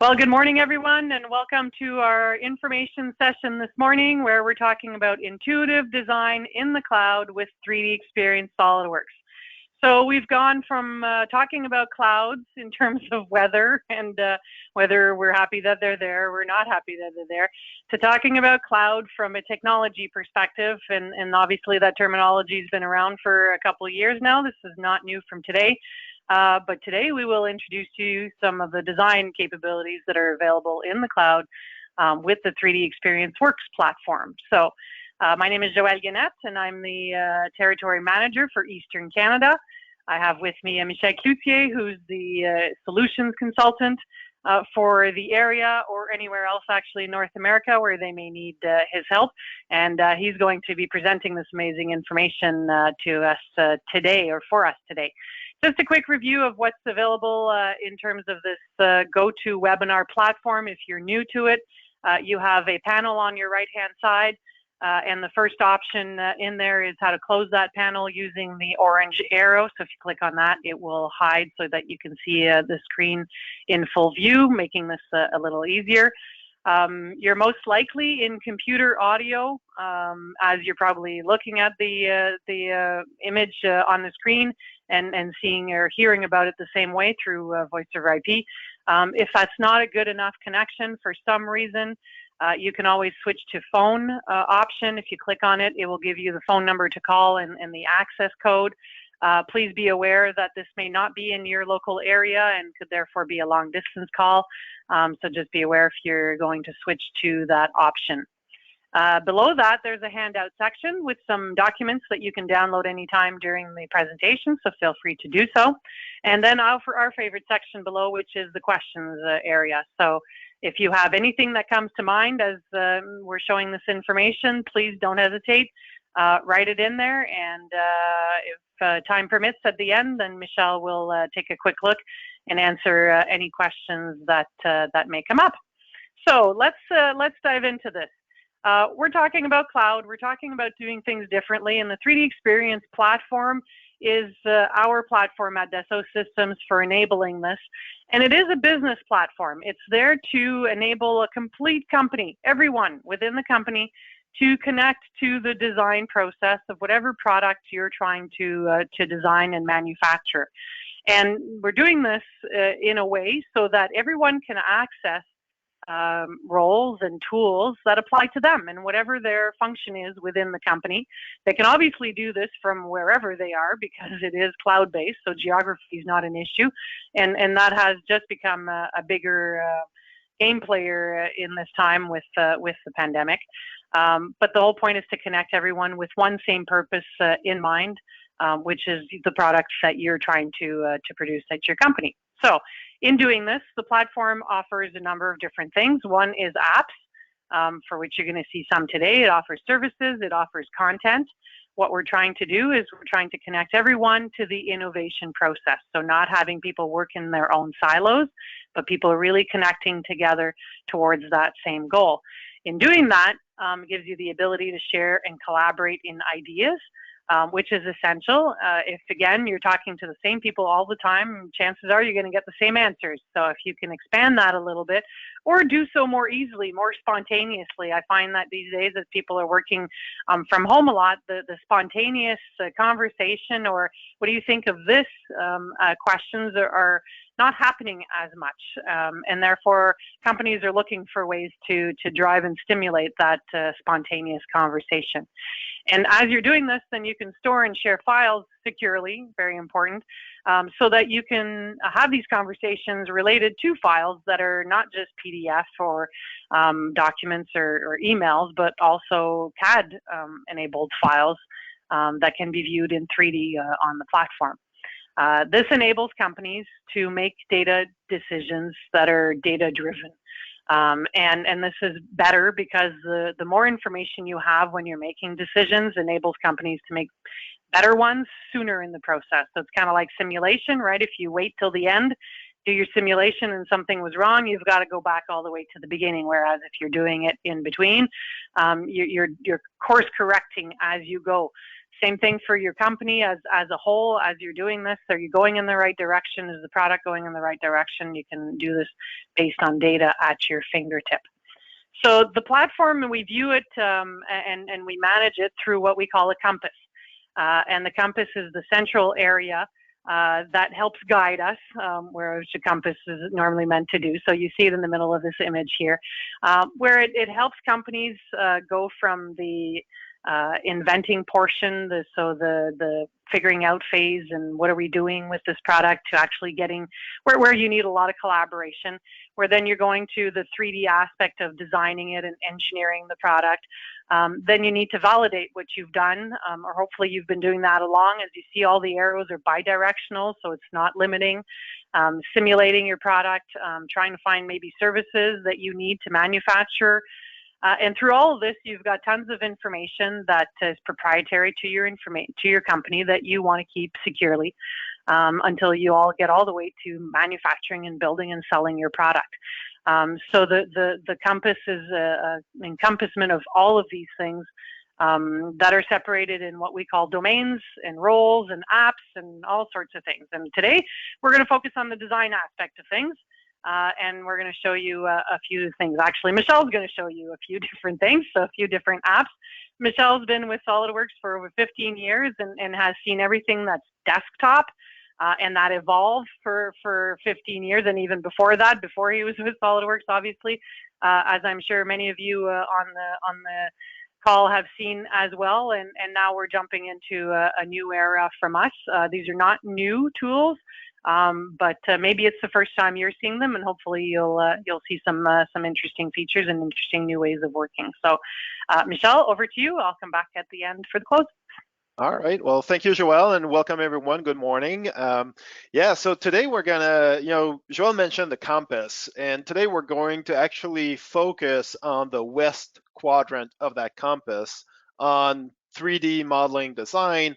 Well, good morning, everyone, and welcome to our information session this morning, where we're talking about intuitive design in the cloud with 3DEXPERIENCE SOLIDWORKS. So we've gone from talking about clouds in terms of weather and whether we're happy that they're there, we're not happy that they're there, to talking about cloud from a technology perspective. And obviously that terminology has been around for a couple of years now. This is not new from today. But today we will introduce to you some of the design capabilities that are available in the cloud with the 3DEXPERIENCE Works platform. So my name is Joelle Guenette, and I'm the Territory Manager for Eastern Canada. I have with me Michel Cloutier, who's the Solutions Consultant for the area or anywhere else actually in North America where they may need his help. And he's going to be presenting this amazing information to us today, or for us today. Just a quick review of what's available in terms of this GoToWebinar platform. If you're new to it, you have a panel on your right-hand side, and the first option in there is how to close that panel using the orange arrow. So if you click on that, it will hide so that you can see the screen in full view, making this a little easier. You're most likely in computer audio, as you're probably looking at the image on the screen and seeing or hearing about it the same way through voice over IP. If that's not a good enough connection for some reason, you can always switch to phone option. If you click on it, it will give you the phone number to call and the access code. Please be aware that this may not be in your local area and could therefore be a long distance call. So just be aware if you're going to switch to that option. Below that, there's a handout section with some documents that you can download anytime during the presentation, so feel free to do so. And then our favorite section below, which is the questions area. So if you have anything that comes to mind as we're showing this information, please don't hesitate. Write it in there, and if time permits at the end, then Michelle will take a quick look and answer any questions that that may come up. So let's dive into this. We're talking about cloud. We're talking about doing things differently, and the 3DEXPERIENCE platform is our platform at Dassault Systems for enabling this. And it is a business platform. It's there to enable a complete company, everyone within the company, to connect to the design process of whatever product you're trying to design and manufacture. And we're doing this in a way so that everyone can access roles and tools that apply to them and whatever their function is within the company. They can obviously do this from wherever they are because it is cloud-based, so geography is not an issue, and that has just become a bigger game player in this time with the pandemic. But the whole point is to connect everyone with one same purpose in mind, which is the products that you're trying to produce at your company. So in doing this, the platform offers a number of different things. One is apps, for which you're going to see some today. It offers services, it offers content. What we're trying to do is we're trying to connect everyone to the innovation process. So not having people work in their own silos, but people are really connecting together towards that same goal. In doing that, it gives you the ability to share and collaborate in ideas, which is essential. If, again, you're talking to the same people all the time, chances are you're going to get the same answers. So if you can expand that a little bit or do so more easily, more spontaneously, I find that these days as people are working from home a lot, the spontaneous conversation or what do you think of this questions are not happening as much. And therefore, companies are looking for ways to drive and stimulate that spontaneous conversation. And as you're doing this, then you can store and share files securely, very important, so that you can have these conversations related to files that are not just PDF or documents or emails, but also CAD-enabled files that can be viewed in 3D on the platform. This enables companies to make data decisions that are data-driven. And this is better because the more information you have when you're making decisions enables companies to make better ones sooner in the process. So it's kind of like simulation, right? If you wait till the end, do your simulation and something was wrong, you've got to go back all the way to the beginning. Whereas if you're doing it in between, you're course correcting as you go. Same thing for your company as a whole. As you're doing this, are you going in the right direction? Is the product going in the right direction? You can do this based on data at your fingertip. So the platform, we view it and we manage it through what we call a compass. And the compass is the central area that helps guide us, whereas the compass is normally meant to do. So you see it in the middle of this image here, where it helps companies go from the inventing portion, the figuring out phase and what are we doing with this product, to actually getting where you need a lot of collaboration, where then you're going to the 3D aspect of designing it and engineering the product. Then you need to validate what you've done, or hopefully you've been doing that along. As you see, all the arrows are bidirectional, so it's not limiting. Simulating your product, trying to find maybe services that you need to manufacture. And through all of this, you've got tons of information that is proprietary to your company that you want to keep securely until you all get all the way to manufacturing and building and selling your product. So the compass is an encompassment of all of these things that are separated in what we call domains and roles and apps and all sorts of things. And today we're going to focus on the design aspect of things. And we're going to show you a few things. Actually, Michelle's going to show you a few different things, so a few different apps. Michelle's been with SolidWorks for over 15 years and has seen everything that's desktop, and that evolved for 15 years, and even before that, before he was with SolidWorks, obviously, as I'm sure many of you on the call have seen as well. And now we're jumping into a new era from us. These are not new tools. But maybe it's the first time you're seeing them, and hopefully you'll see some interesting features and interesting new ways of working. So, Michelle, over to you. I'll come back at the end for the close. All right. Well, thank you, Joelle, and welcome everyone. Good morning. Yeah. So today we're gonna, Joelle mentioned the compass, and today we're going to actually focus on the west quadrant of that compass on 3D modeling design.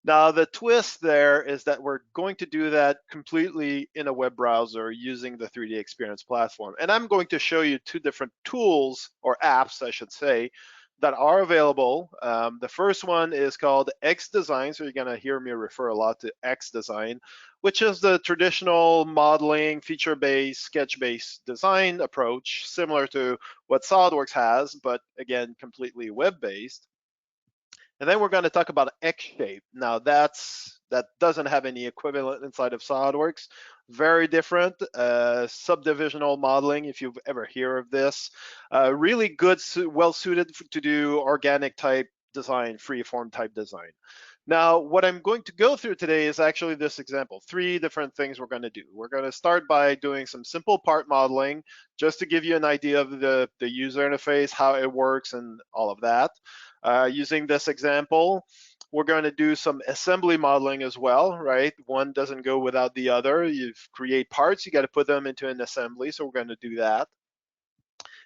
Now, the twist there is that we're going to do that completely in a web browser using the 3DEXPERIENCE platform. And I'm going to show you two different tools, or apps, I should say, that are available. The first one is called XDesign. So you're going to hear me refer a lot to XDesign, which is the traditional modeling, feature-based, sketch-based design approach, similar to what SolidWorks has, but again, completely web-based. And then we're going to talk about Xshape. Now that doesn't have any equivalent inside of SolidWorks. Very different, subdivisional modeling, if you've ever heard of this. Really good, well suited to do organic type design, freeform type design. Now, what I'm going to go through today is actually this example, 3 different things we're going to do. We're going to start by doing some simple part modeling, just to give you an idea of the user interface, how it works, and all of that. Using this example, we're going to do some assembly modeling as well, right? One doesn't go without the other. You create parts, you got to put them into an assembly, so we're going to do that.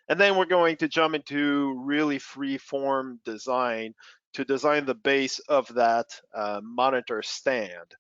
And then we're going to jump into really free-form design to design the base of that monitor stand.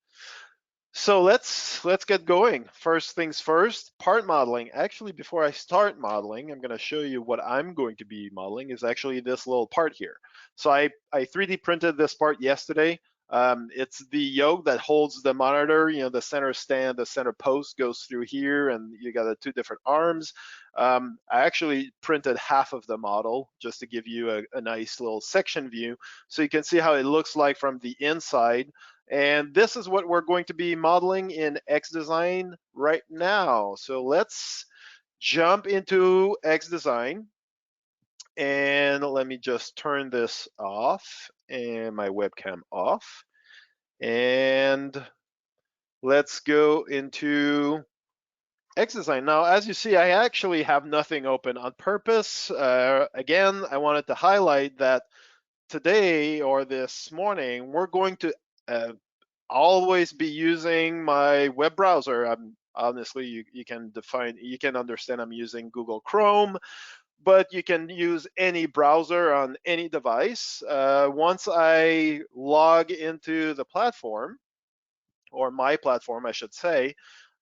So let's get going. First things first, part modeling. Actually, before I start modeling, I'm going to show you what I'm going to be modeling is actually this little part here. So I 3D printed this part yesterday. It's the yoke that holds the monitor, the center stand, the center post goes through here, and you got the 2 different arms. I actually printed half of the model just to give you a nice little section view so you can see how it looks like from the inside. And this is what we're going to be modeling in XDesign right now. So let's jump into XDesign. And let me just turn this off and my webcam off. And let's go into XDesign. Now, as you see, I actually have nothing open on purpose. Again, I wanted to highlight that today or this morning, we're going to always be using my web browser. Honestly, you can understand I'm using Google Chrome, but you can use any browser on any device. Once I log into the platform, or my platform, I should say,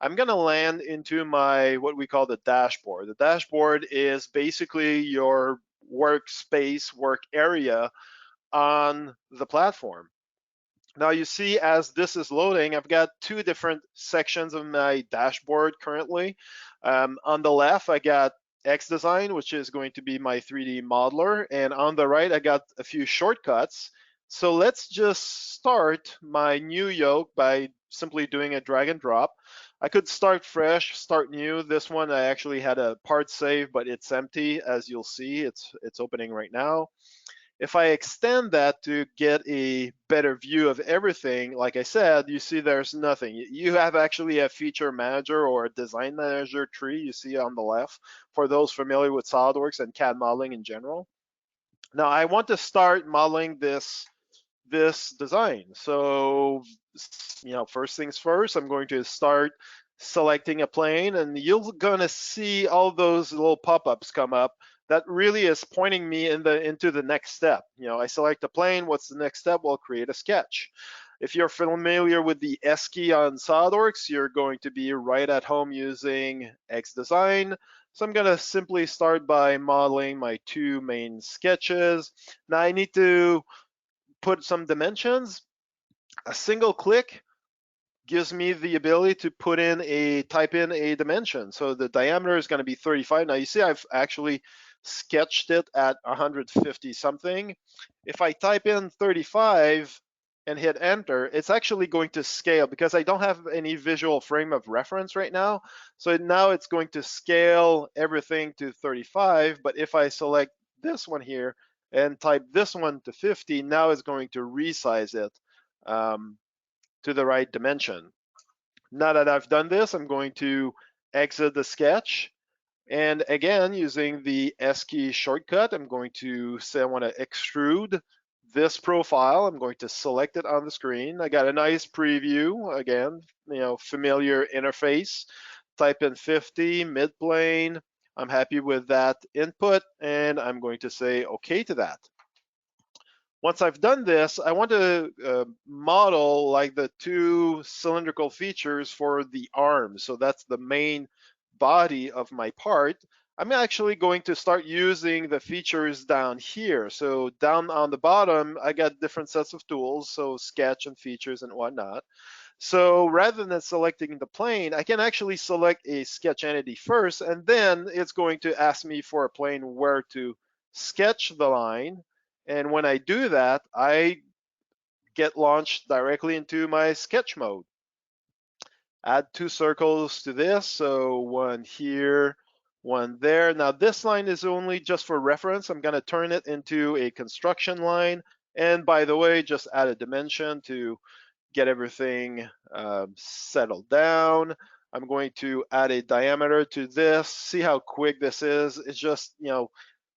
I'm going to land into what we call the dashboard. The dashboard is basically your workspace, work area on the platform. Now you see as this is loading, I've got two different sections of my dashboard currently. On the left, I got XDesign, which is going to be my 3D modeler. And on the right, I got a few shortcuts. So let's just start my new yoke by simply doing a drag and drop. I could start fresh, start new. This one, I actually had a part save, but it's empty. As you'll see, it's opening right now. If I extend that to get a better view of everything, like I said, you see there's nothing. You have actually a feature manager or a design manager tree you see on the left for those familiar with SOLIDWORKS and CAD modeling in general. Now I want to start modeling this design. So, first things first, I'm going to start selecting a plane, and you're gonna see all those little pop-ups come up. That really is pointing me into the next step. I select a plane. What's the next step? Well, create a sketch. If you're familiar with the S key on SOLIDWORKS, you're going to be right at home using XDesign. So I'm going to simply start by modeling my two main sketches. Now I need to put some dimensions. A single click gives me the ability to type in a dimension. So the diameter is going to be 35. Now you see I've actually sketched it at 150 something. If I type in 35 and hit enter, it's actually going to scale because I don't have any visual frame of reference right now. So now it's going to scale everything to 35. But if I select this one here and type this one to 50, now it's going to resize it to the right dimension. Now that I've done this, I'm going to exit the sketch. And again, using the S key shortcut, I'm going to say I want to extrude this profile. I'm going to select it on the screen. I got a nice preview. Again, familiar interface. Type in 50, mid-plane. I'm happy with that input, and I'm going to say OK to that. Once I've done this, I want to model like the two cylindrical features for the arms. So that's the main body of my part. I'm actually going to start using the features down here. So down on the bottom, I got different sets of tools, so sketch and features and whatnot. So rather than selecting the plane, I can actually select a sketch entity first, and then it's going to ask me for a plane where to sketch the line. And when I do that, I get launched directly into my sketch mode. Add two circles to this, so one here, one there. Now this line is only just for reference. I'm gonna turn it into a construction line. And by the way, just add a dimension to get everything settled down. I'm going to add a diameter to this. See how quick this is. It's just,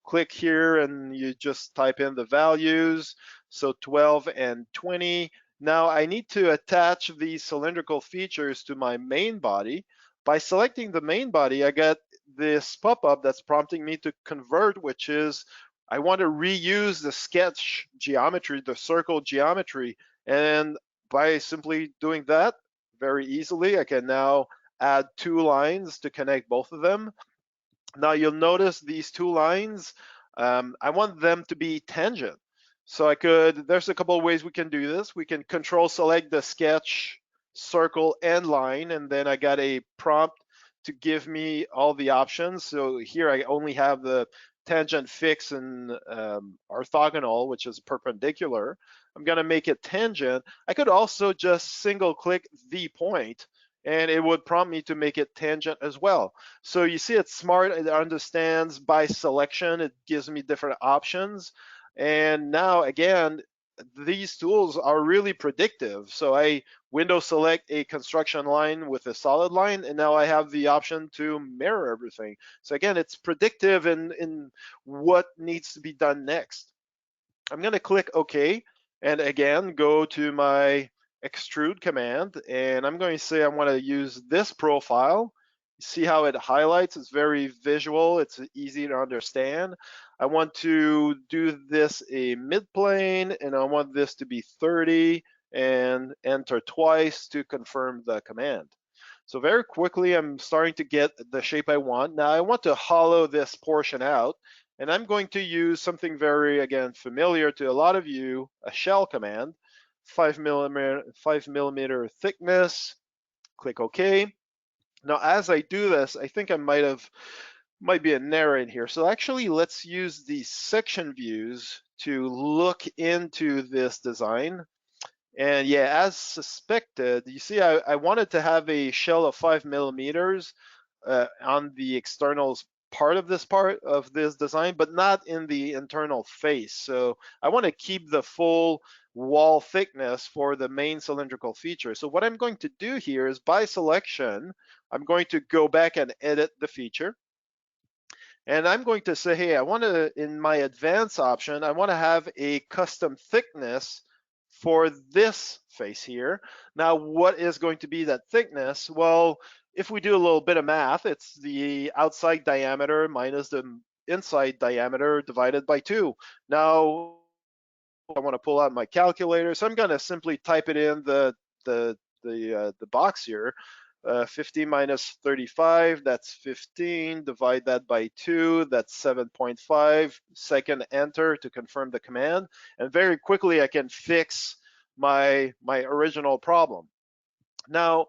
click here and you just type in the values. So 12 and 20. Now I need to attach these cylindrical features to my main body. By selecting the main body, I get this pop-up that's prompting me to convert, which is I want to reuse the sketch geometry, the circle geometry. And by simply doing that very easily, I can now add two lines to connect both of them. Now you'll notice these two lines, I want them to be tangent. So there's a couple of ways we can do this. We can control select the sketch, circle, and line, and then I got a prompt to give me all the options. So here I only have the tangent, fix, and orthogonal, which is perpendicular. I'm gonna make it tangent. I could also just single click the point and it would prompt me to make it tangent as well. So you see it's smart, it understands by selection, it gives me different options. And now again, these tools are really predictive. So I window select a construction line with a solid line, and now I have the option to mirror everything. So again, it's predictive in what needs to be done next. I'm gonna click OK, and again, go to my extrude command, and I'm going to say I want to use this profile. See how it highlights? It's very visual, it's easy to understand. I want to do this a mid-plane, and I want this to be 30, and enter twice to confirm the command. So very quickly, I'm starting to get the shape I want. Now I want to hollow this portion out, and I'm going to use something very, again, familiar to a lot of you, a shell command. 5 millimeter thickness. Click OK. Now, as I do this, I think I might be an error in here. So actually, let's use the section views to look into this design. And yeah, as suspected, you see, I wanted to have a shell of 5 millimeters on the externals part of this design, but not in the internal face. So I want to keep the full wall thickness for the main cylindrical feature. So what I'm going to do here is, by selection, I'm going to go back and edit the feature. And I'm going to say, hey, I want to, in my advanced option, I want to have a custom thickness for this face here. Now, what is going to be that thickness? Well, if we do a little bit of math, it's the outside diameter minus the inside diameter divided by 2. Now, I want to pull out my calculator, so I'm going to simply type it in the box here. 15 minus 35, that's 15. Divide that by 2, that's 7.5. Second enter to confirm the command. And very quickly, I can fix my original problem. Now,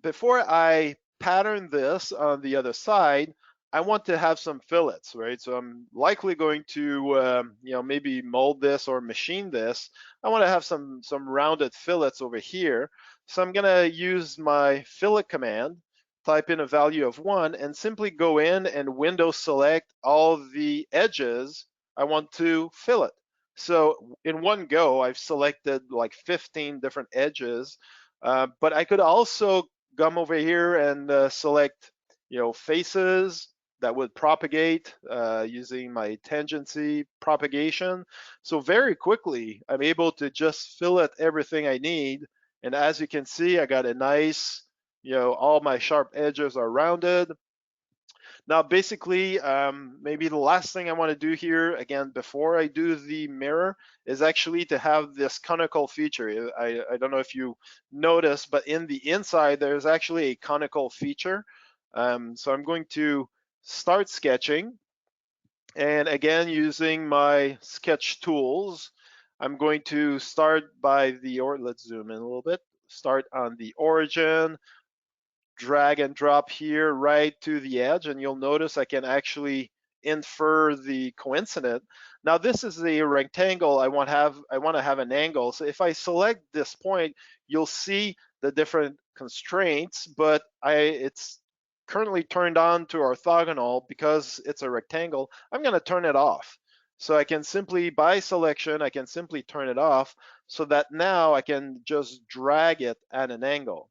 before I pattern this on the other side, I want to have some fillets, right? So I'm likely going to, maybe mold this or machine this. I want to have some rounded fillets over here. So I'm gonna use my fillet command, type in a value of 1, and simply go in and window select all the edges I want to fillet. So in one go, I've selected like 15 different edges, but I could also come over here and select, faces that would propagate using my tangency propagation. So very quickly, I'm able to just fillet everything I need. And as you can see, I got a nice, all my sharp edges are rounded. Now, basically, maybe the last thing I want to do here, again, before I do the mirror, is actually to have this conical feature. I don't know if you noticed, but in the inside, there's actually a conical feature. So I'm going to start sketching. And again, using my sketch tools, I'm going to start by let's zoom in a little bit. Start on the origin, drag and drop here right to the edge, and you'll notice I can actually infer the coincident. Now this is a rectangle. I want to have an angle. So if I select this point, you'll see the different constraints, but it's currently turned on to orthogonal because it's a rectangle. I'm going to turn it off. So I can simply, by selection, I can simply turn it off so that now I can just drag it at an angle.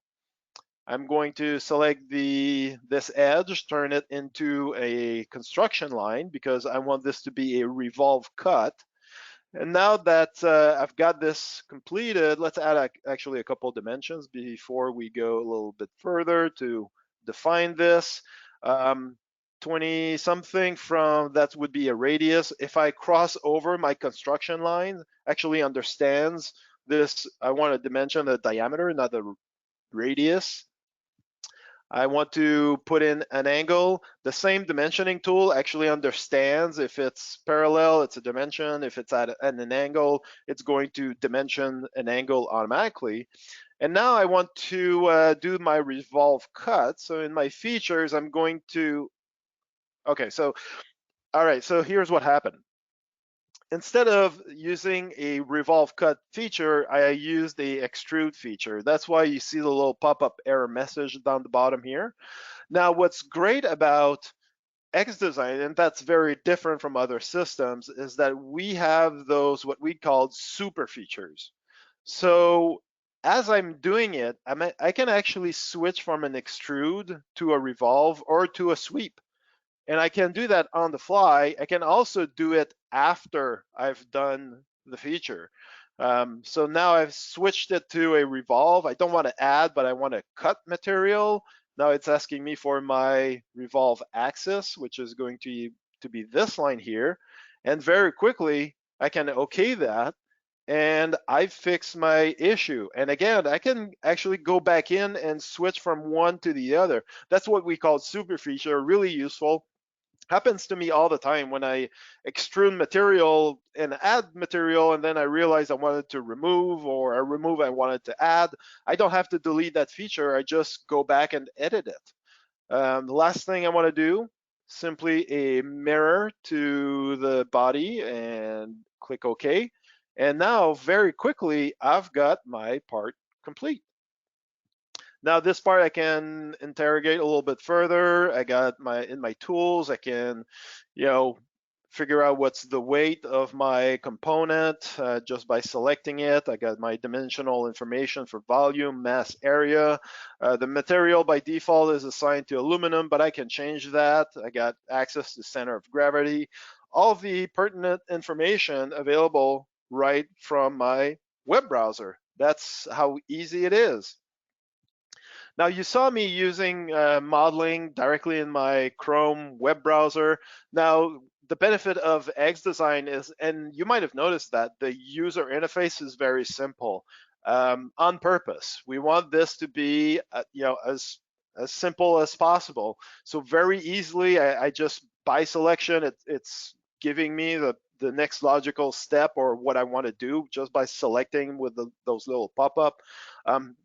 I'm going to select this edge, turn it into a construction line because I want this to be a revolve cut. And now that I've got this completed, let's add actually a couple dimensions before we go a little bit further to define this. 20 something from that would be a radius. If I cross over, my construction line actually understands this. I want to dimension the diameter, not the radius. I want to put in an angle. The same dimensioning tool actually understands if it's parallel, it's a dimension. If it's at an angle, it's going to dimension an angle automatically. And now I want to do my revolve cut. So in my features, I'm going to, okay, so, all right, so here's what happened. Instead of using a revolve cut feature, I used the extrude feature. That's why you see the little pop-up error message down the bottom here. Now, what's great about XDesign, and that's very different from other systems, is that we have those what we call super features. So as I'm doing it, I can actually switch from an extrude to a revolve or to a sweep. And I can do that on the fly. I can also do it after I've done the feature. So now I've switched it to a revolve. I don't want to add, but I want to cut material. Now it's asking me for my revolve axis, which is going to be this line here. And very quickly, I can OK that. And I fixed my issue. And again, I can actually go back in and switch from one to the other. That's what we call super feature, really useful. Happens to me all the time when I extrude material and add material, and then I realize I wanted to remove, or I remove I wanted to add. I don't have to delete that feature. I just go back and edit it. The last thing I want to do, simply a mirror to the body and click OK. And now very quickly, I've got my part complete. Now this part I can interrogate a little bit further. I got in my tools, I can, figure out what's the weight of my component just by selecting it. I got my dimensional information for volume, mass, area. The material by default is assigned to aluminum, but I can change that. I got access to center of gravity. All of the pertinent information available right from my web browser. That's how easy it is. Now you saw me using modeling directly in my Chrome web browser. Now the benefit of XDesign is, and you might have noticed that the user interface is very simple on purpose. We want this to be, as simple as possible. So very easily, I just by selection, it's giving me the next logical step or what I want to do just by selecting with those little pop-up.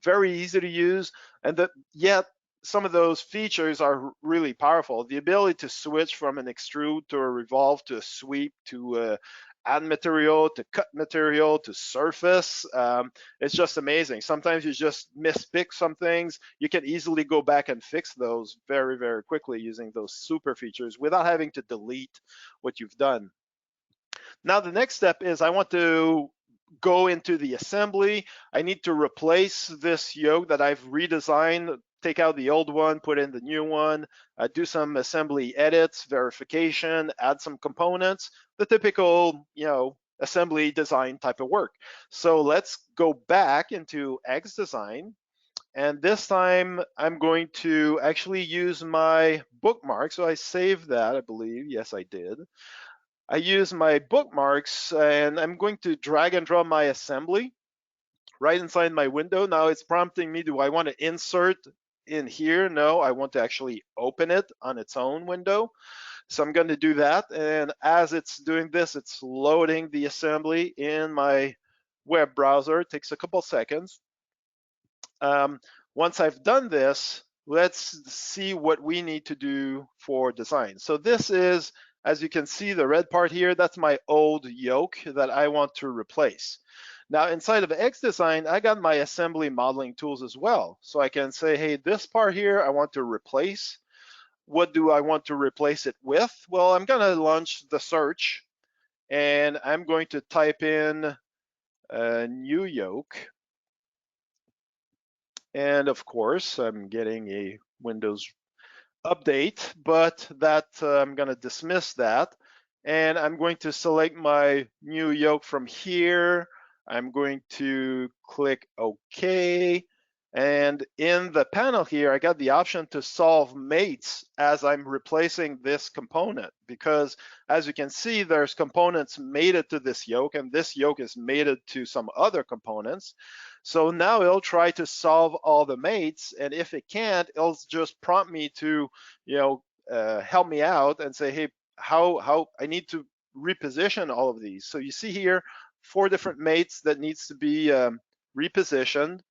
Very easy to use, and yet some of those features are really powerful. The ability to switch from an extrude to a revolve to a sweep to add material to cut material to surface, it's just amazing. Sometimes you just mispick some things. You can easily go back and fix those very, very quickly using those super features without having to delete what you've done. Now the next step is I want to go into the assembly. I need to replace this yoke that I've redesigned, take out the old one, put in the new one, do some assembly edits, verification, add some components, the typical, assembly design type of work. So let's go back into XDesign. And this time I'm going to actually use my bookmark. So I saved that, I believe. Yes, I did. I use my bookmarks and I'm going to drag and drop my assembly right inside my window. Now it's prompting me, do I want to insert in here? No, I want to actually open it on its own window. So I'm going to do that. And as it's doing this, it's loading the assembly in my web browser. It takes a couple seconds. Once I've done this, let's see what we need to do for design. So this is, as you can see, the red part here, that's my old yoke that I want to replace. Now inside of XDesign, I got my assembly modeling tools as well. So I can say, hey, this part here, I want to replace. What do I want to replace it with? Well, I'm gonna launch the search and I'm going to type in a new yoke. And of course, I'm getting a Windows update, but that I'm going to dismiss that. And I'm going to select my new yoke from here. I'm going to click OK. And in the panel here, I got the option to solve mates as I'm replacing this component, because as you can see, there's components mated to this yoke, and this yoke is mated to some other components. So now it'll try to solve all the mates, and if it can't, it'll just prompt me to, help me out and say, hey, how I need to reposition all of these. So you see here, 4 different mates that needs to be repositioned.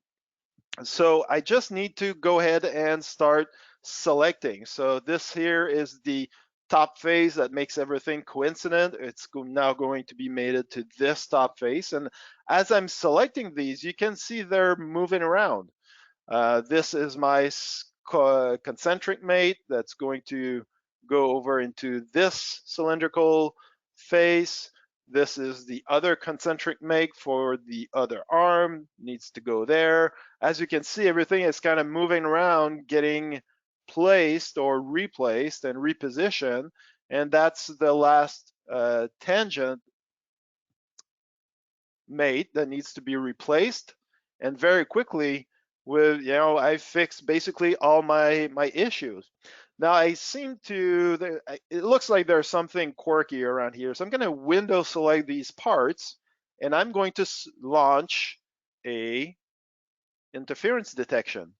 So I just need to go ahead and start selecting. So this here is the top face that makes everything coincident. It's now going to be mated to this top face. And as I'm selecting these, you can see they're moving around. This is my concentric mate that's going to go over into this cylindrical face. This is the other concentric mate for the other arm, needs to go there. As you can see, everything is kind of moving around, getting placed or replaced and repositioned. And that's the last tangent mate that needs to be replaced. And very quickly, I fixed basically all my issues. Now I seem to, it looks like there's something quirky around here. So I'm going to window select these parts, and I'm going to launch a interference detection.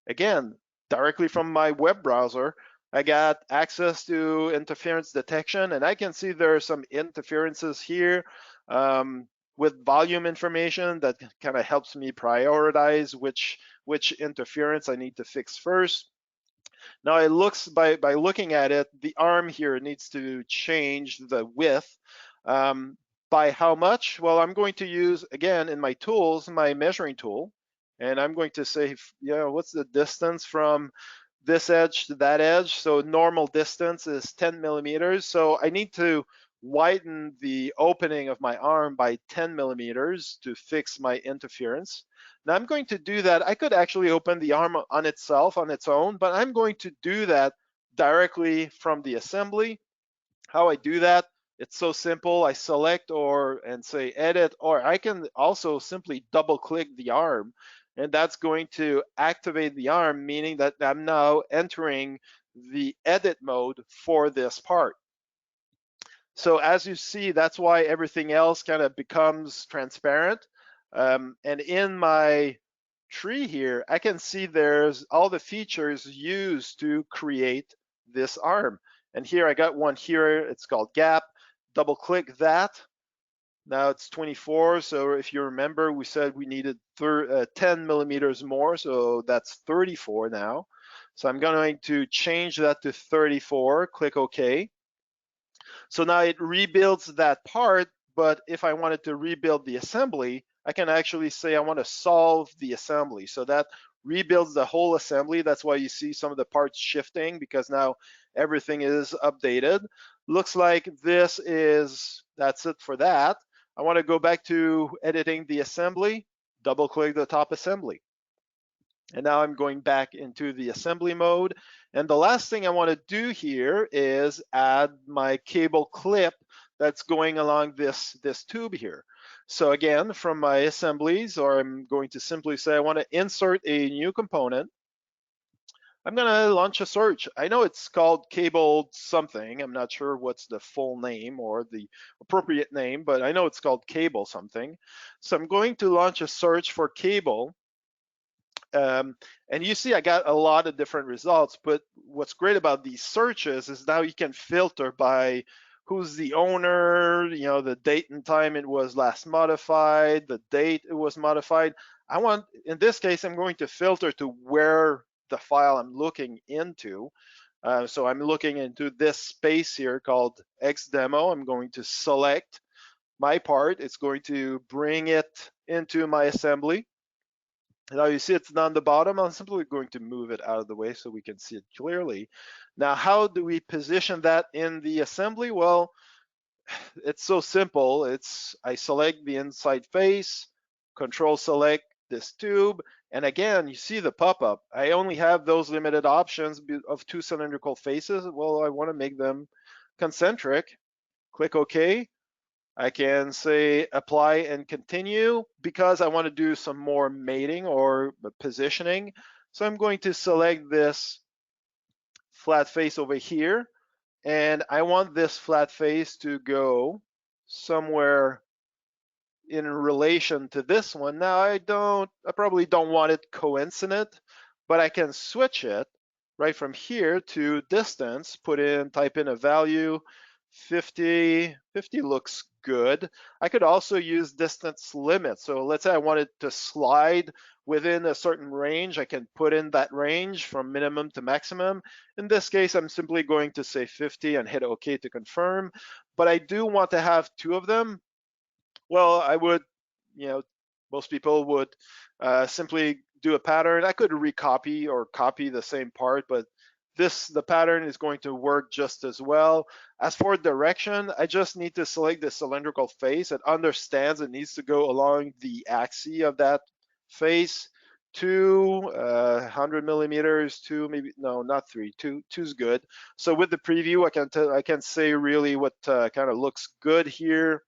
Again, directly from my web browser, I got access to interference detection, and I can see there are some interferences here with volume information that kind of helps me prioritize which interference I need to fix first. Now it looks, by looking at it, the arm here needs to change the width. By how much? Well, I'm going to use, again, in my tools, my measuring tool, and I'm going to say, what's the distance from this edge to that edge? So normal distance is 10 millimeters. So I need to widen the opening of my arm by 10 millimeters to fix my interference. Now I'm going to do that. I could actually open the arm on itself, on its own, but I'm going to do that directly from the assembly. How I do that, it's so simple. I select and say edit, or I can also simply double click the arm, and that's going to activate the arm, meaning that I'm now entering the edit mode for this part. So as you see, that's why everything else kind of becomes transparent. And in my tree here, I can see there's all the features used to create this arm. And here I got one here, it's called gap. Double click that. Now it's 24, so if you remember, we said we needed 10 millimeters more, so that's 34 now. So I'm going to change that to 34, click OK. So now it rebuilds that part, but if I wanted to rebuild the assembly, I can actually say I want to solve the assembly. So that rebuilds the whole assembly. That's why you see some of the parts shifting, because now everything is updated. Looks like that's it for that. I want to go back to editing the assembly, double click the top assembly. And now I'm going back into the assembly mode. And the last thing I want to do here is add my cable clip that's going along this tube here. So again, from my assemblies, or I'm going to simply say I want to insert a new component. I'm going to launch a search. I know it's called cable something. I'm not sure what's the full name or the appropriate name, but I know it's called cable something. So I'm going to launch a search for cable. And you see I got a lot of different results, but what's great about these searches is now you can filter by who's the owner, the date and time it was last modified, the date it was modified. In this case, I'm going to filter to where the file I'm looking into. So I'm looking into this space here called Xdemo. I'm going to select my part. It's going to bring it into my assembly. Now you see it's down the bottom. I'm simply going to move it out of the way so we can see it clearly. Now, how do we position that in the assembly? Well, it's so simple. I select the inside face, control select this tube, and again, you see the pop-up. I only have those limited options of 2 cylindrical faces. Well, I want to make them concentric. Click OK. I can say apply and continue because I want to do some more mating or positioning. So I'm going to select this flat face over here, and I want this flat face to go somewhere in relation to this one. Now I probably don't want it coincident, but I can switch it right from here to distance, type in a value, 50 looks good. I could also use distance limit. So let's say I wanted to slide within a certain range. I can put in that range from minimum to maximum. In this case, I'm simply going to say 50 and hit OK to confirm. But I do want to have two of them. Well, I would, most people would simply do a pattern. I could recopy or copy the same part, but the pattern is going to work just as well. As for direction, I just need to select the cylindrical face. It understands it needs to go along the axis of that face. 100 millimeters, 2, maybe, no, not 3, 2 is good. So with the preview, I can say really what kind of looks good here.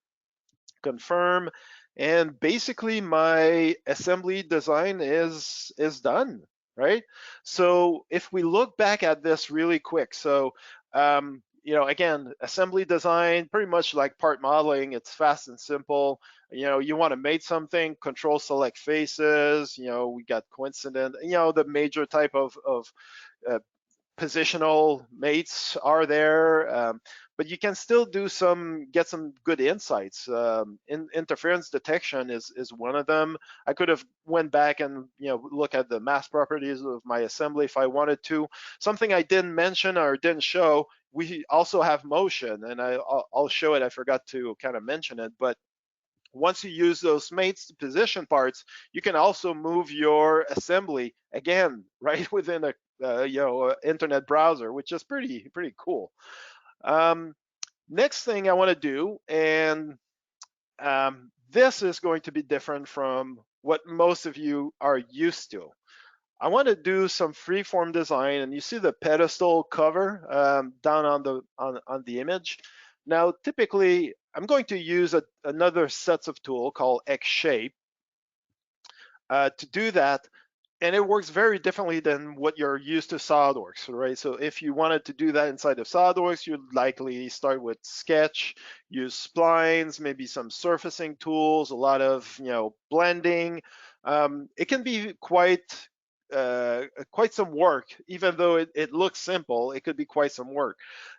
Confirm, and basically my assembly design is done, right? So if we look back at this really quick, so again, assembly design, pretty much like part modeling, it's fast and simple. You want to make something, control select faces, we got coincident, the major type of positional mates are there, but you can still do get some good insights. Interference detection is one of them. I could have went back and look at the mass properties of my assembly if I wanted to. Something I didn't mention or didn't show, we also have motion, and I'll show it. I forgot to kind of mention it, but once you use those mates to position parts, you can also move your assembly again right within a internet browser, which is pretty cool. Next thing I want to do, and this is going to be different from what most of you are used to. I want to do some freeform design, and you see the pedestal cover down on the image. Now, typically, I'm going to use another set of tool called Xshape to do that, and it works very differently than what you're used to SOLIDWORKS, right? So if you wanted to do that inside of SOLIDWORKS, you'd likely start with Sketch, use splines, maybe some surfacing tools, a lot of blending. It can be quite some work, even though it looks simple. It could be quite some work.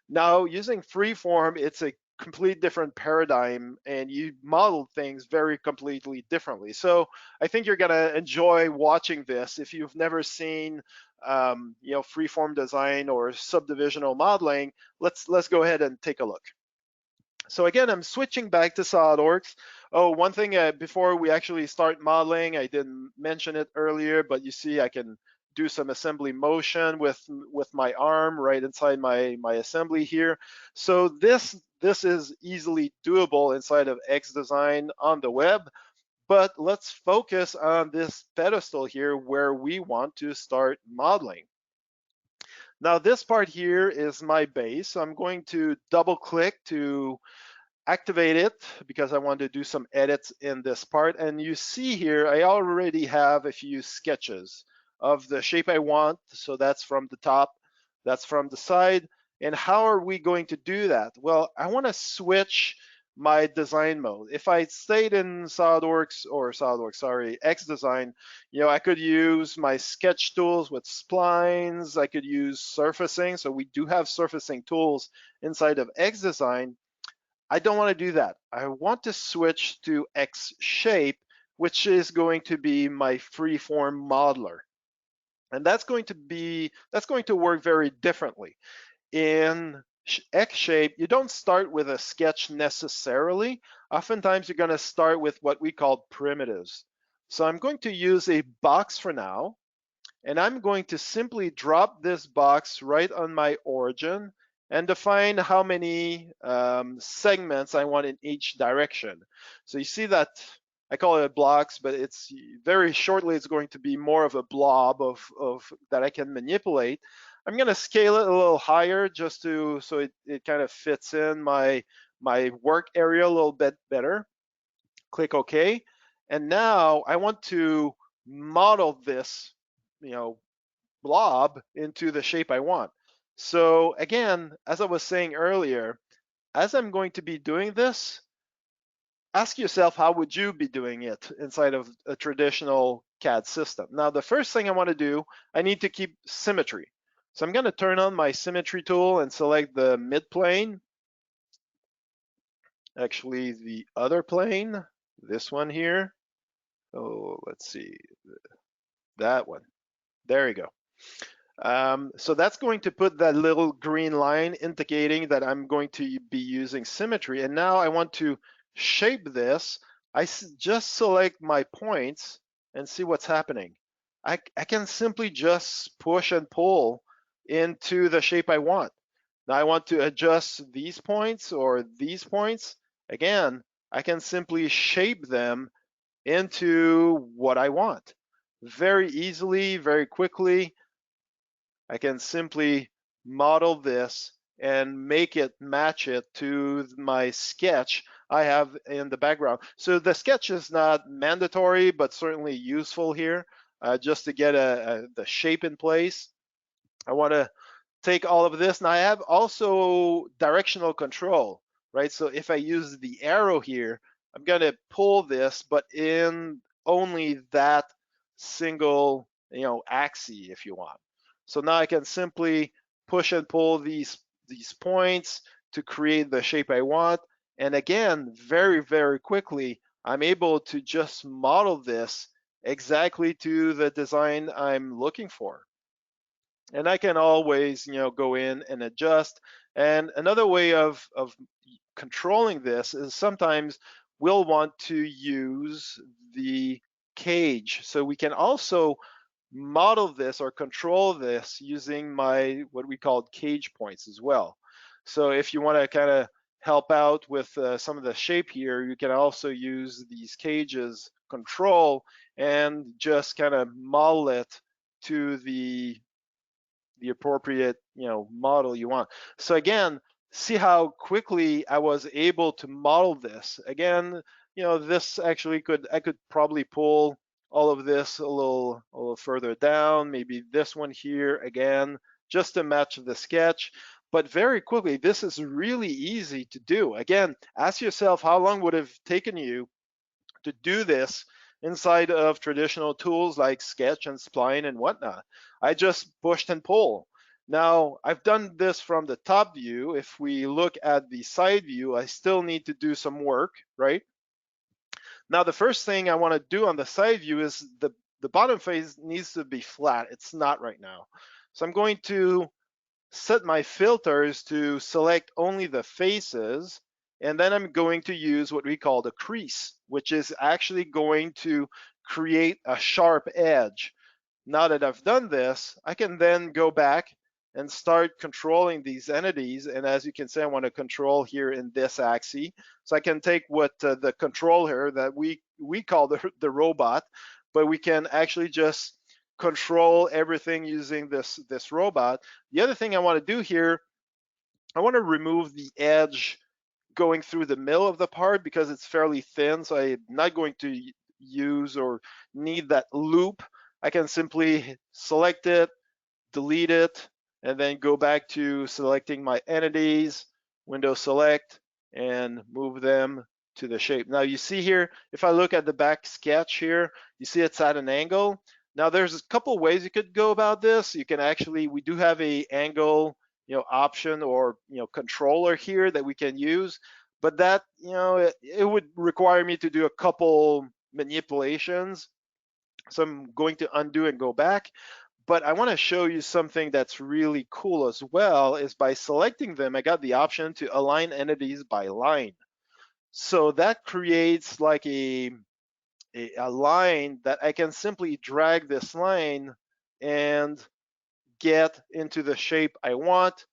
Now, using Freeform, it's a complete different paradigm, and you model things very completely differently. So I think you're gonna enjoy watching this. If you've never seen freeform design or subdivisional modeling, let's go ahead and take a look. So again, I'm switching back to SOLIDWORKS. Oh, one thing before we actually start modeling, I didn't mention it earlier, but you see I can do some assembly motion with my arm right inside my assembly here. So this is easily doable inside of XDesign on the web. But let's focus on this pedestal here where we want to start modeling. Now this part here is my base. So I'm going to double click to activate it because I want to do some edits in this part. And you see here, I already have a few sketches of the shape I want. So that's from the top, that's from the side. And how are we going to do that? Well, I want to switch my design mode. If I stayed in XDesign, I could use my sketch tools with splines. I could use surfacing. So we do have surfacing tools inside of XDesign. I don't want to do that. I want to switch to Xshape, which is going to be my freeform modeler. And that's going to work very differently. In Xshape, you don't start with a sketch necessarily. Oftentimes, you're going to start with what we call primitives. So I'm going to use a box for now, and I'm going to simply drop this box right on my origin and define how many segments I want in each direction. So you see that I call it blocks, but it's very shortly it's going to be more of a blob of that I can manipulate. I'm going to scale it a little higher just so it kind of fits in my work area a little bit better. Click OK. And now I want to model this, blob into the shape I want. So again, as I was saying earlier, as I'm going to be doing this, ask yourself, how would you be doing it inside of a traditional CAD system? Now, the first thing I want to do, I need to keep symmetry. So I'm going to turn on my symmetry tool and select the mid plane. Actually, the other plane, this one here. Oh, let's see, that one. There you go. So that's going to put that little green line indicating that I'm going to be using symmetry. And now I want to shape this. I just select my points and see what's happening. I can simply just push and pull into the shape I want. Now I want to adjust these points or these points. Again, I can simply shape them into what I want. Very easily, very quickly. I can simply model this and make it match it to my sketch I have in the background. So the sketch is not mandatory, but certainly useful here just to get the shape in place. I want to take all of this. Now I have also directional control, right? So if I use the arrow here, I'm going to pull this, but in only that single, axis, if you want. So now I can simply push and pull these points to create the shape I want. And again, very, very quickly, I'm able to just model this exactly to the design I'm looking for. And I can always, go in and adjust. And another way of controlling this is sometimes we'll want to use the cage. So we can also model this or control this using what we call cage points as well. So if you want to kind of help out with some of the shape here, you can also use these cages control and just kind of model it to the appropriate model you want. So again, see how quickly I was able to model this. Again, this actually I could probably pull all of this a little further down, maybe this one here again, just to match the sketch. But very quickly, this is really easy to do. Again, ask yourself how long would it have taken you to do this inside of traditional tools like Sketch and Spline and whatnot. I just pushed and pull. Now, I've done this from the top view. If we look at the side view, I still need to do some work, right? Now, the first thing I want to do on the side view is the bottom face needs to be flat. It's not right now. So I'm going to set my filters to select only the faces, and then I'm going to use what we call the crease, which is actually going to create a sharp edge. Now that I've done this, I can then go back and start controlling these entities. And as you can see, I want to control here in this axis. So I can take what the controller that we call the robot, but we can actually just control everything using this robot. The other thing I want to do here, I want to remove the edge going through the middle of the part because it's fairly thin, so I'm not going to use or need that loop. I can simply select it, delete it, and then go back to selecting my entities, window select, and move them to the shape. Now you see here, if I look at the back sketch here, you see it's at an angle. Now there's a couple ways you could go about this. You can actually, we do have a angle, option or controller here that we can use, but that it would require me to do a couple manipulations. So I'm going to undo and go back. But I want to show you something that's really cool as well. Is by selecting them, I got the option to align entities by line. So that creates like a line that I can simply drag this line and get into the shape I want.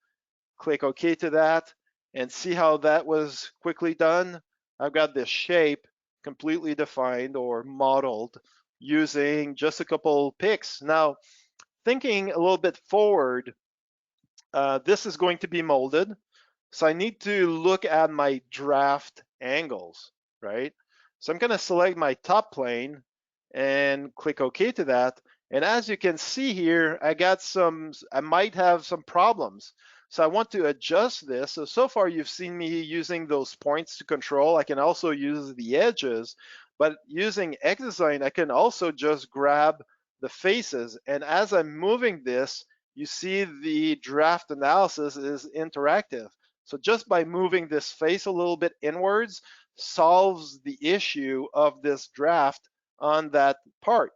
Click OK to that and see how that was quickly done. I've got this shape completely defined or modeled using just a couple picks. Now, thinking a little bit forward, this is going to be molded. So I need to look at my draft angles, right? So I'm going to select my top plane and click OK to that. And as you can see here, I might have some problems. So I want to adjust this. So far you've seen me using those points to control. I can also use the edges, but using XDesign, I can also just grab the faces. And as I'm moving this, you see the draft analysis is interactive. So just by moving this face a little bit inwards solves the issue of this draft on that part.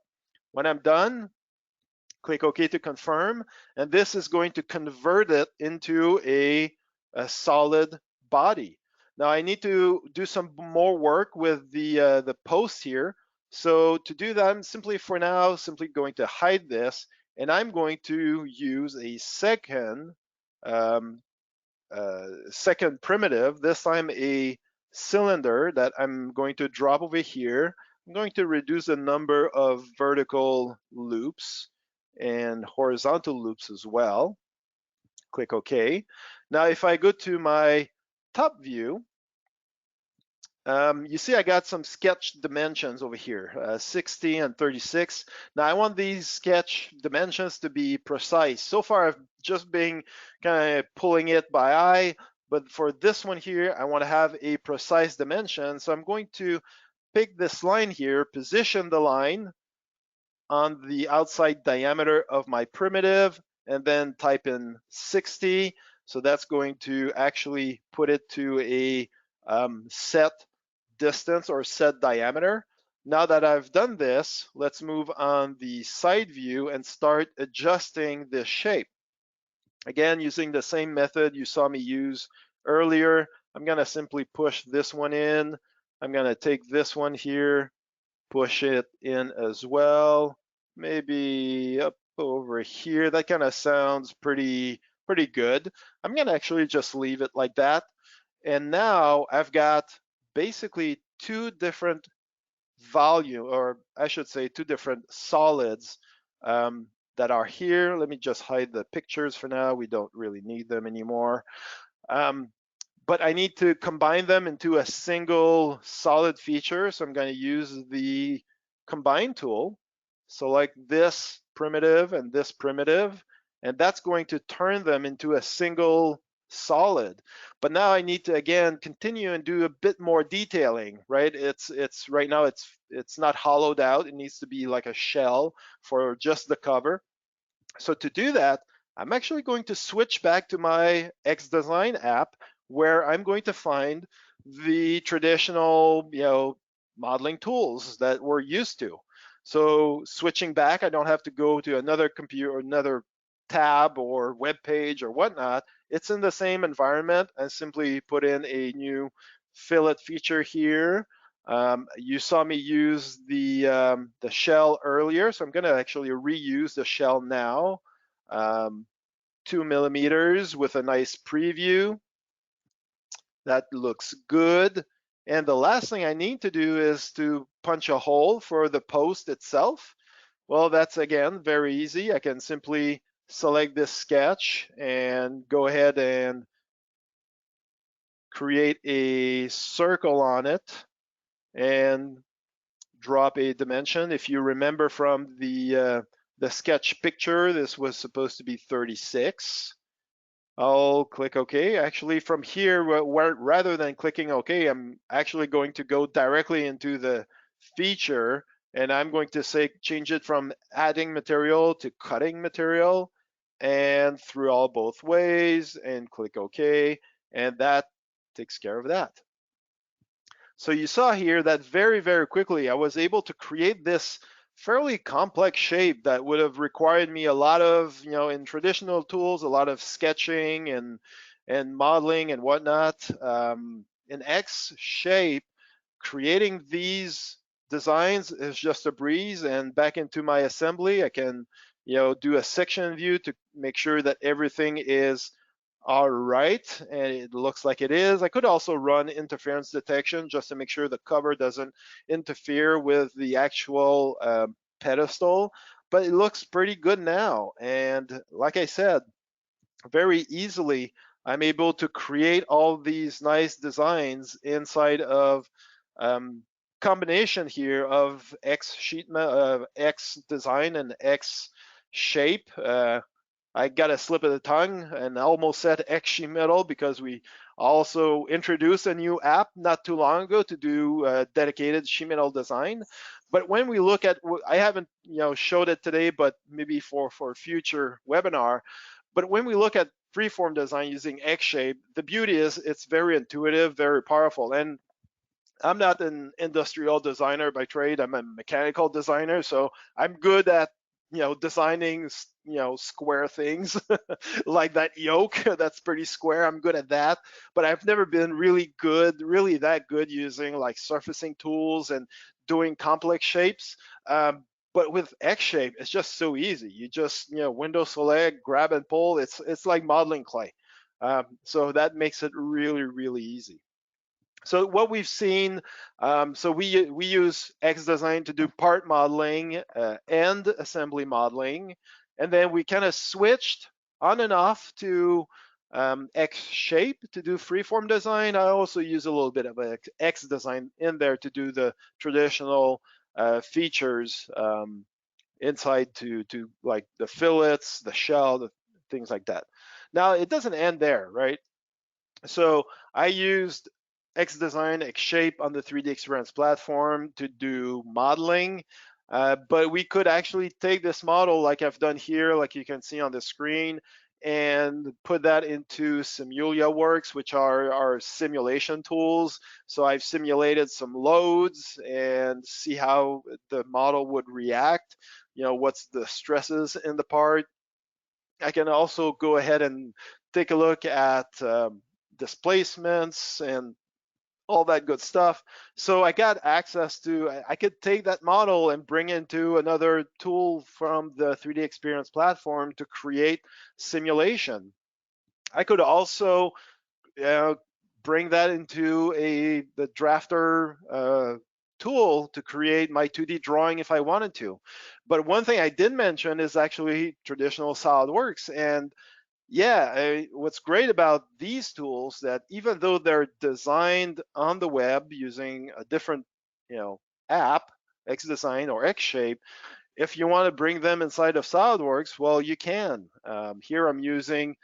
When I'm done, click OK to confirm, and this is going to convert it into a solid body. Now I need to do some more work with the post here. So to do that, I'm simply going to hide this, and I'm going to use a second primitive, this time a cylinder that I'm going to drop over here. I'm going to reduce the number of vertical loops and horizontal loops as well. Click OK. Now if I go to my top view, you see I got some sketch dimensions over here, 60 and 36. Now I want these sketch dimensions to be precise. So far I've just been kind of pulling it by eye, but for this one here, I want to have a precise dimension. So I'm going to pick this line here, position the line on the outside diameter of my primitive, and then type in 60. So that's going to actually put it to a set distance or set diameter. Now that I've done this, let's move on the side view and start adjusting the shape. Again, using the same method you saw me use earlier, I'm gonna simply push this one in. I'm gonna take this one here, push it in as well, maybe up over here. That kind of sounds pretty good. I'm gonna actually just leave it like that. And now I've got basically two different volume, or I should say two different solids that are here. Let me just hide the pictures for now. We don't really need them anymore. But I need to combine them into a single solid feature. So I'm going to use the combine tool. Select this primitive and this primitive, and that's going to turn them into a single solid. But now I need to again continue and do a bit more detailing, right? It's right now it's not hollowed out. It needs to be like a shell for just the cover. So to do that, I'm actually going to switch back to my XDesign app, where I'm going to find the traditional, modeling tools that we're used to. So switching back, I don't have to go to another computer, another tab or web page or whatnot. It's in the same environment. I simply put in a new fillet feature here. You saw me use the shell earlier, so I'm going to actually reuse the shell now. 2 millimeters with a nice preview. That looks good. And the last thing I need to do is to punch a hole for the post itself. Well, that's again very easy. I can simply select this sketch and go ahead and create a circle on it and drop a dimension. If you remember from the sketch picture, this was supposed to be 36. I'll click OK. Actually, from here, rather than clicking OK, I'm actually going to go directly into the feature, and I'm going to say change it from adding material to cutting material, and through all both ways, and click OK, and that takes care of that. So you saw here that very quickly I was able to create this fairly complex shape that would have required me a lot of, in traditional tools, a lot of sketching and modeling and whatnot. In Xshape, creating these designs is just a breeze, and back into my assembly, I can, do a section view to make sure that everything is all right, and it looks like it is. I could also run interference detection just to make sure the cover doesn't interfere with the actual pedestal, but it looks pretty good now. And like I said, very easily, I'm able to create all these nice designs inside of combination here of XDesign and Xshape. I got a slip of the tongue and almost said Xshape because we also introduced a new app not too long ago to do dedicated sheet metal design. But when we look at, I haven't showed it today, but maybe for a future webinar. But when we look at freeform design using Xshape, the beauty is it's very intuitive, very powerful. And I'm not an industrial designer by trade. I'm a mechanical designer, so I'm good at designing square things like that yoke that's pretty square. I'm good at that, but I've never been really that good using like surfacing tools and doing complex shapes. But with Xshape, it's just so easy. You just window select, grab and pull. It's like modeling clay. So that makes it really easy. So what we've seen, so we use XDesign to do part modeling and assembly modeling, and then we kind of switched on and off to Xshape to do freeform design. I also use a little bit of XDesign in there to do the traditional features inside to like the fillets, the shell, the things like that. Now it doesn't end there, right? So I used XDesign, Xshape on the 3DEXPERIENCE platform to do modeling. But we could actually take this model like I've done here, like you can see on the screen, and put that into SimulaWorks, which are our simulation tools. So I've simulated some loads and see how the model would react, what's the stresses in the part. I can also go ahead and take a look at displacements and all that good stuff. So I got access to, I could take that model and bring into another tool from the 3DEXPERIENCE platform to create simulation. I could also bring that into the drafter tool to create my 2D drawing if I wanted to. But one thing I did mention is actually traditional SolidWorks. And yeah, what's great about these tools that even though they're designed on the web using a different, app, XDesign or Xshape, if you want to bring them inside of SolidWorks, well, you can. Here I'm using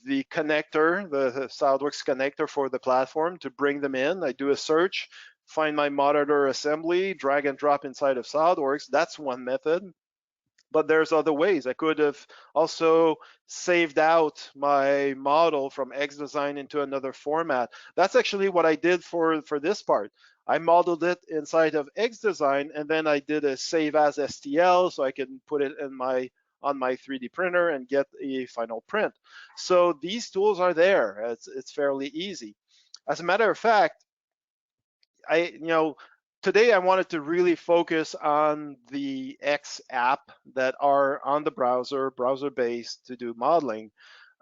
the connector, the SolidWorks connector for the platform to bring them in. I do a search, find my modular assembly, drag and drop inside of SolidWorks. That's one method. But there's other ways. I could have also saved out my model from XDesign into another format. That's actually what I did for this part. I modeled it inside of XDesign, and then I did a save as STL so I can put it in on my 3D printer and get a final print. So these tools are there. It's fairly easy. As a matter of fact, today I wanted to really focus on the X app that are on the browser-based to do modeling.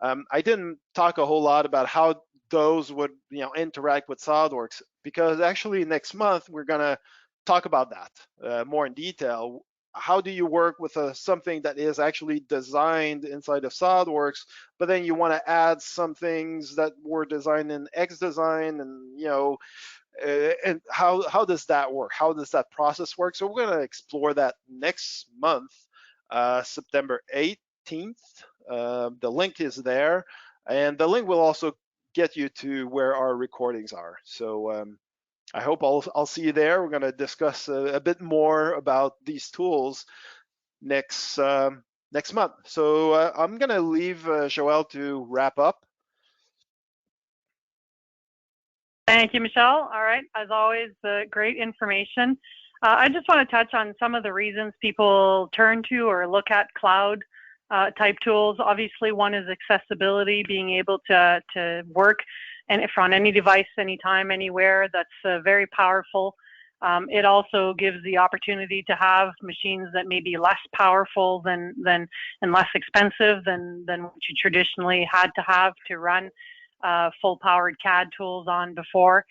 I didn't talk a whole lot about how those would interact with SolidWorks, because actually next month we're gonna talk about that more in detail. How do you work with something that is actually designed inside of SolidWorks, but then you want to add some things that were designed in XDesign, and and how does that work? How does that process work? So we're going to explore that next month, September 18th. The link is there, and the link will also get you to where our recordings are. So I hope I'll see you there. We're going to discuss a bit more about these tools next month. So I'm going to leave Joelle to wrap up. Thank you, Michel. All right, as always, great information. I just want to touch on some of the reasons people turn to or look at cloud type tools. Obviously, one is accessibility, being able to work and on any device, anytime, anywhere. That's very powerful. It also gives the opportunity to have machines that may be less powerful and less expensive than what you traditionally had to have to run full-powered CAD tools on before.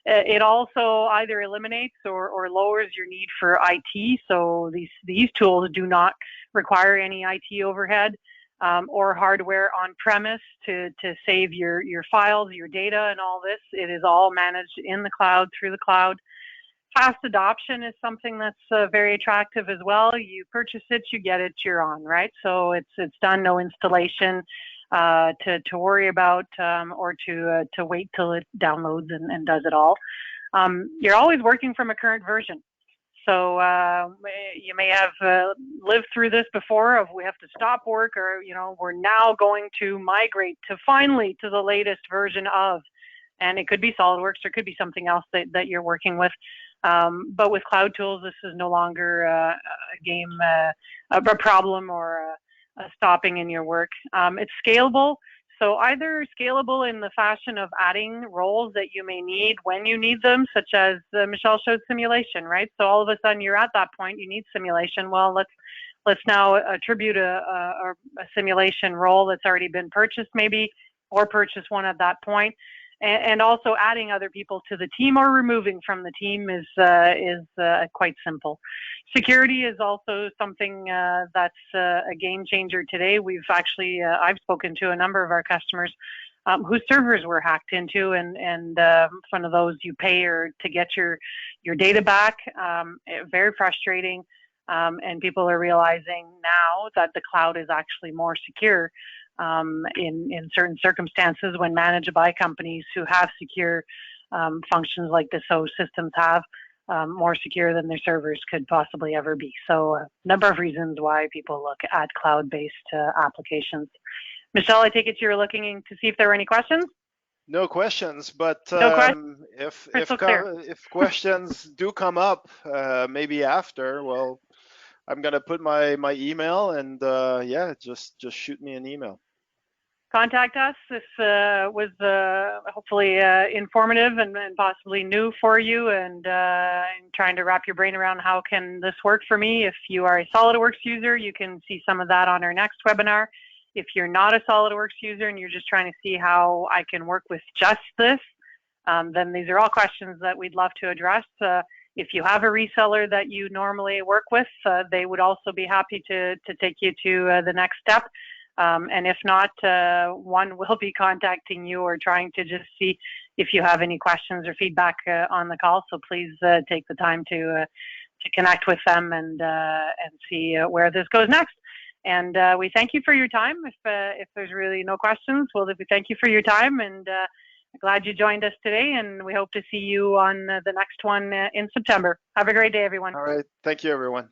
It also either eliminates or lowers your need for IT. So these tools do not require any IT overhead or hardware on premise to save your files, your data, and all this. It is all managed in the cloud, through the cloud. Fast adoption is something that's very attractive as well. You purchase it, you get it, you're on, right? So it's done, no installation to worry about or to wait till it downloads and does it all. You're always working from a current version. So you may have lived through this before of we have to stop work, or we're now going to migrate to finally to the latest version of, and it could be SolidWorks or it could be something else that you're working with. But with cloud tools, this is no longer a problem or a stopping in your work. It's scalable. So either scalable in the fashion of adding roles that you may need when you need them, such as Michel showed simulation, right? So all of a sudden you're at that point, you need simulation. Well, let's now attribute a simulation role that's already been purchased maybe, or purchase one at that point. And also adding other people to the team or removing from the team is quite simple. Security is also something that's a game changer today. We've actually, I've spoken to a number of our customers whose servers were hacked into, and one of those you pay or to get your data back. Very frustrating, and people are realizing now that the cloud is actually more secure. In certain circumstances when managed by companies who have secure functions like the SO systems have. more secure than their servers could possibly ever be. So a number of reasons why people look at cloud-based applications. Michelle, I take it you're looking to see if there are any questions? No questions, but No questions. if questions do come up, maybe after, well, I'm gonna put my email, and yeah, just shoot me an email. Contact us. This was hopefully informative and possibly new for you, and trying to wrap your brain around how can this work for me. If you are a SOLIDWORKS user, you can see some of that on our next webinar. If you're not a SOLIDWORKS user and you're just trying to see how I can work with just this, then these are all questions that we'd love to address. If you have a reseller that you normally work with, they would also be happy to take you to the next step. And if not, one will be contacting you or trying to just see if you have any questions or feedback on the call. So please take the time to connect with them and see where this goes next. And we thank you for your time. If there's really no questions, well, we thank you for your time, and glad you joined us today, and we hope to see you on the next one in September. Have a great day, everyone. All right. Thank you, everyone.